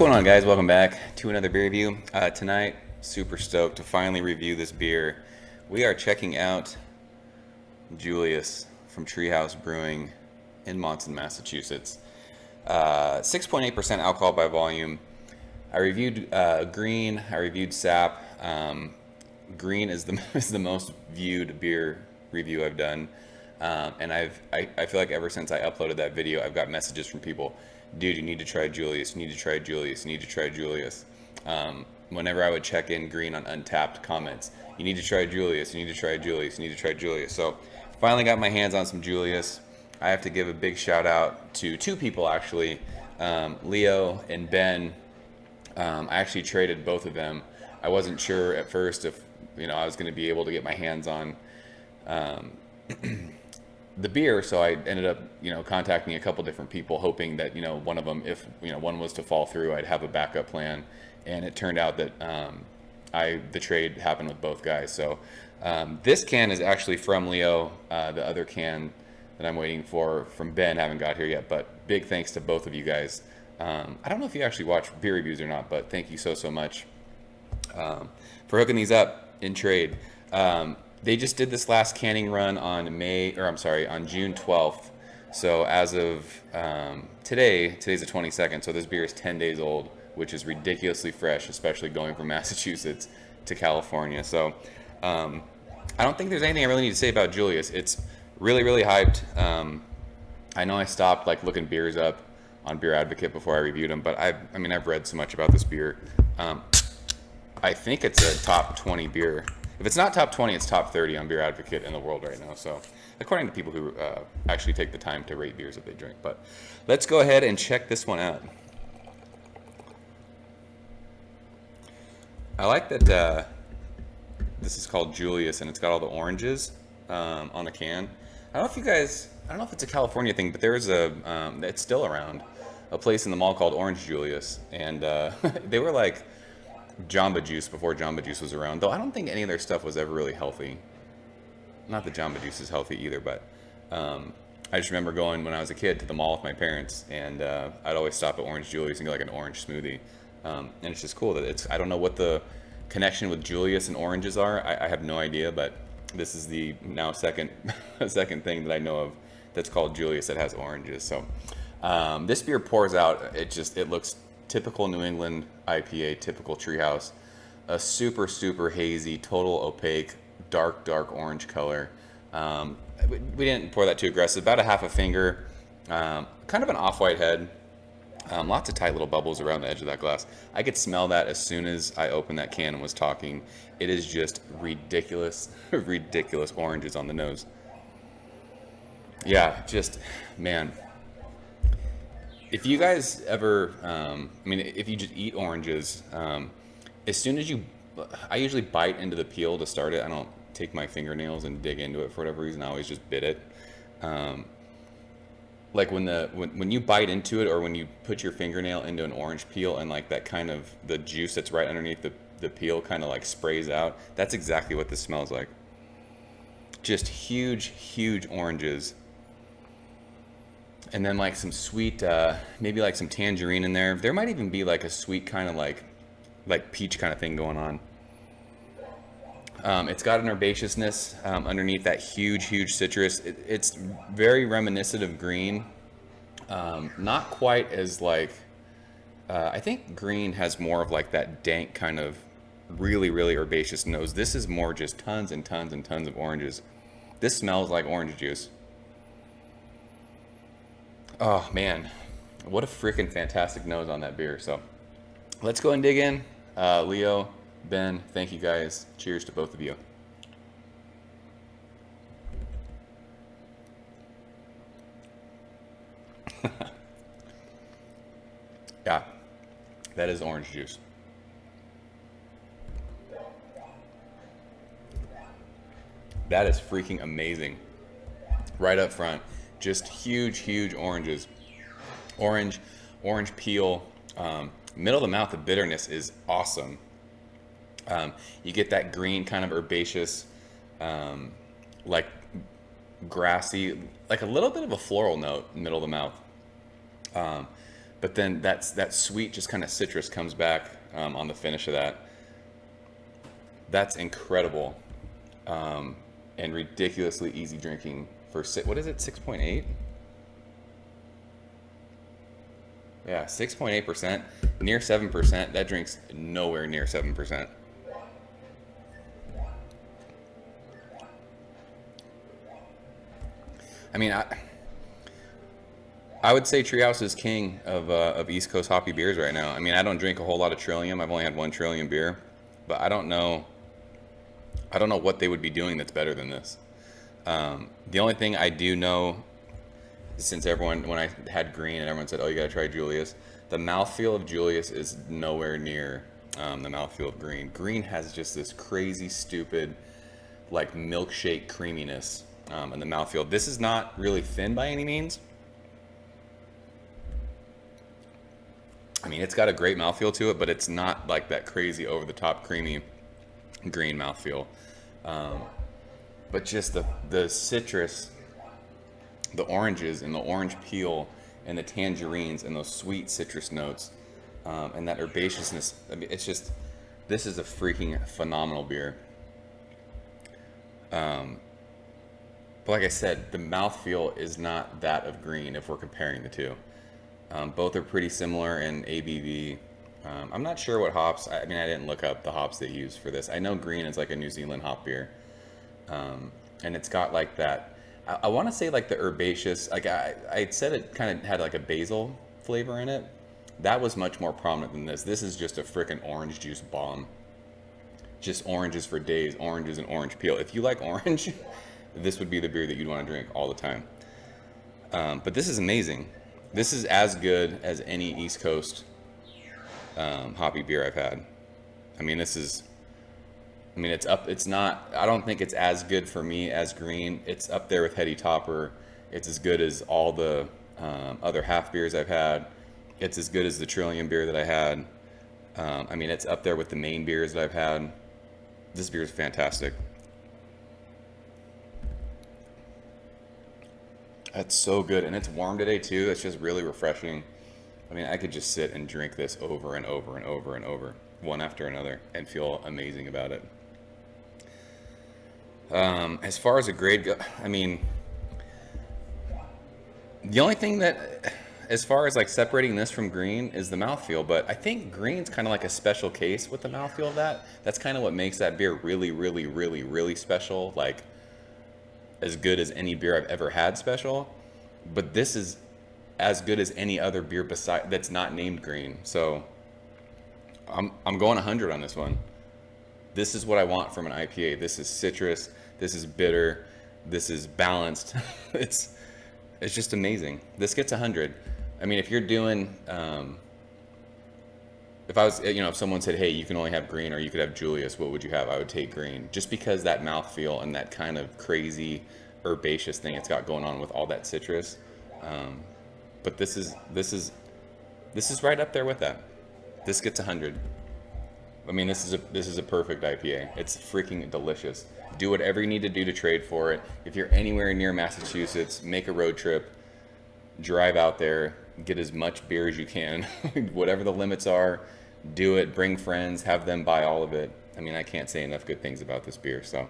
going on, guys? Welcome back to another beer review. Tonight, super stoked to finally review this beer. We are checking out Julius from Treehouse Brewing in Monson, Massachusetts. 6.8% alcohol by volume. I reviewed Green. I reviewed Sap. Green is the most viewed beer review I've done, and I feel like ever since I uploaded that video, I've got messages from people. Dude, you need to try Julius. You need to try Julius. You need to try Julius. Whenever I would check in Green on Untappd comments, you need to try Julius. You need to try Julius. You need to try Julius. So finally got my hands on some Julius. I have to give a big shout out to two people actually, Leo and Ben. I actually traded both of them. I wasn't sure at first if I was going to be able to get my hands on the beer, so I ended up contacting a couple different people, hoping that one of them, if one was to fall through, I'd have a backup plan. And it turned out that the trade happened with both guys. So this can is actually from Leo. The other can that I'm waiting for from Ben haven't got here yet, but big thanks to both of you guys. I don't know if you actually watch beer reviews or not, but thank you so much for hooking these up in trade. They just did this last canning run on June 12th. So as of today's the 22nd, so this beer is 10 days old, which is ridiculously fresh, especially going from Massachusetts to California. So I don't think there's anything I really need to say about Julius. It's really, really hyped. I know I stopped looking beers up on Beer Advocate before I reviewed them, but I've read so much about this beer. I think it's a top 20 beer. If it's not top 20, it's top 30 on Beer Advocate in the world right now. So, according to people who actually take the time to rate beers that they drink. But let's go ahead and check this one out. I like that this is called Julius, and it's got all the oranges on the can. I don't know if it's a California thing, but there's it's still around, a place in the mall called Orange Julius, and they were like Jamba Juice before Jamba Juice was around, though I don't think any of their stuff was ever really healthy. Not that Jamba Juice is healthy either, but I just remember going when I was a kid to the mall with my parents, and I'd always stop at Orange Julius and get an orange smoothie. And it's just cool that I don't know what the connection with Julius and oranges are. I have no idea, but this is the now second thing that I know of that's called Julius that has oranges. So this beer pours out. It looks typical New England IPA, typical Treehouse, a super hazy, total opaque, dark orange color. We didn't pour that too aggressive, about a half a finger, kind of an off-white head, lots of tight little bubbles around the edge of that glass. I could smell that as soon as I opened that can and was talking. It is just ridiculous oranges on the nose. Yeah, man. If you guys ever, if you just eat oranges, as soon as I usually bite into the peel to start it. I don't take my fingernails and dig into it for whatever reason. I always just bit it. When you bite into it, or when you put your fingernail into an orange peel and that kind of the juice that's right underneath the peel kind of sprays out, that's exactly what this smells like. Just huge oranges. And then some sweet, maybe some tangerine in there. There might even be a sweet kind of like peach kind of thing going on. It's got an herbaceousness underneath that huge citrus. It's very reminiscent of Green. Not quite as I think Green has more of that dank kind of really herbaceous nose. This is more just tons and tons of oranges. This smells like orange juice. Oh man, what a freaking fantastic nose on that beer. So let's go and dig in. Leo, Ben, thank you guys. Cheers to both of you. Yeah, that is orange juice. That is freaking amazing. Right up front. Just huge oranges. Orange peel. Middle of the mouth, the bitterness is awesome. You get that green kind of herbaceous, grassy, a little bit of a floral note, middle of the mouth. But then that sweet, just kind of citrus comes back on the finish of that. That's incredible, and ridiculously easy drinking for what is it, 6.8? Yeah, 6.8%, near 7%. That drink's nowhere near 7%. I mean, I would say Treehouse is king of East Coast hoppy beers right now. I mean, I don't drink a whole lot of Trillium. I've only had one Trillium beer, but I don't know what they would be doing that's better than this. The only thing I do know, since when I had green and everyone said, oh, you gotta try Julius, the mouthfeel of Julius is nowhere near the mouthfeel of green. Green has just this crazy, stupid, like milkshake creaminess in the mouthfeel. This is not really thin by any means. I mean, it's got a great mouthfeel to it, but it's not like that crazy over-the-top creamy green mouthfeel. But just the citrus, the oranges and the orange peel and the tangerines and those sweet citrus notes and that herbaceousness. I mean, it's just, this is a freaking phenomenal beer. But like I said, the mouthfeel is not that of green if we're comparing the two. Both are pretty similar in ABV. I'm not sure what hops. I mean, I didn't look up the hops they use for this. I know green is like a New Zealand hop beer. And it's got like that, I want to say like the herbaceous, like I said it kind of had like a basil flavor in it. That was much more prominent than this. This is just a freaking orange juice bomb. Just oranges for days, oranges and orange peel. If you like orange, this would be the beer that you'd want to drink all the time. But this is amazing. This is as good as any East Coast hoppy beer I've had. I mean, it's up. It's not, I don't think it's as good for me as green. It's up there with Heady Topper. It's as good as all the other half beers I've had. It's as good as the Trillium beer that I had. I mean, it's up there with the main beers that I've had. This beer is fantastic. That's so good, and it's warm today too. It's just really refreshing. I mean, I could just sit and drink this over and over and over and over, one after another, and feel amazing about it. As far as a grade go, I mean, the only thing that, as far as like separating this from green, is the mouthfeel. But I think green's kind of like a special case with the mouthfeel of that. That's kind of what makes that beer really, really, really, really special. Like, as good as any beer I've ever had special. But this is as good as any other beer that's not named green. So I'm going 100 on this one. This is what I want from an IPA. This is citrus. This is bitter. This is balanced. It's just amazing. This gets 100. I mean, if you're doing, if I was, if someone said, hey, you can only have green or you could have Julius, what would you have? I would take green, just because that mouthfeel and that kind of crazy herbaceous thing it's got going on with all that citrus. But this is right up there with that. This gets 100. I mean, this is a perfect IPA. It's freaking delicious. Do whatever you need to do to trade for it. If you're anywhere near Massachusetts, make a road trip, drive out there, get as much beer as you can, whatever the limits are, do it, bring friends, have them buy all of it. I mean, I can't say enough good things about this beer. So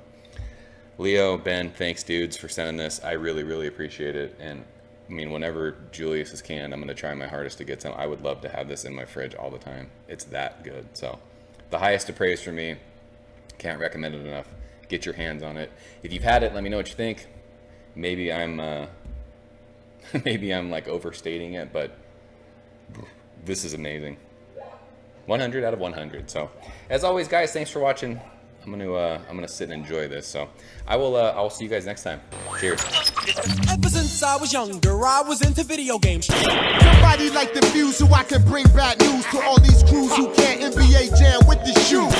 Leo, Ben, thanks dudes for sending this. I really, really appreciate it. And I mean, whenever Julius is canned, I'm going to try my hardest to get some. I would love to have this in my fridge all the time. It's that good. So the highest of praise for me. Can't recommend it enough. Get your hands on it. If you've had it, let me know what you think. Maybe I'm like overstating it, but this is amazing. 100 out of 100. So as always, guys, thanks for watching. I'm gonna sit and enjoy this. So I'll see you guys next time. Cheers. Ever since I was younger, I was into video games. Somebody like the views so I can bring bad news to all these crews who can't NBA jam with the shoe.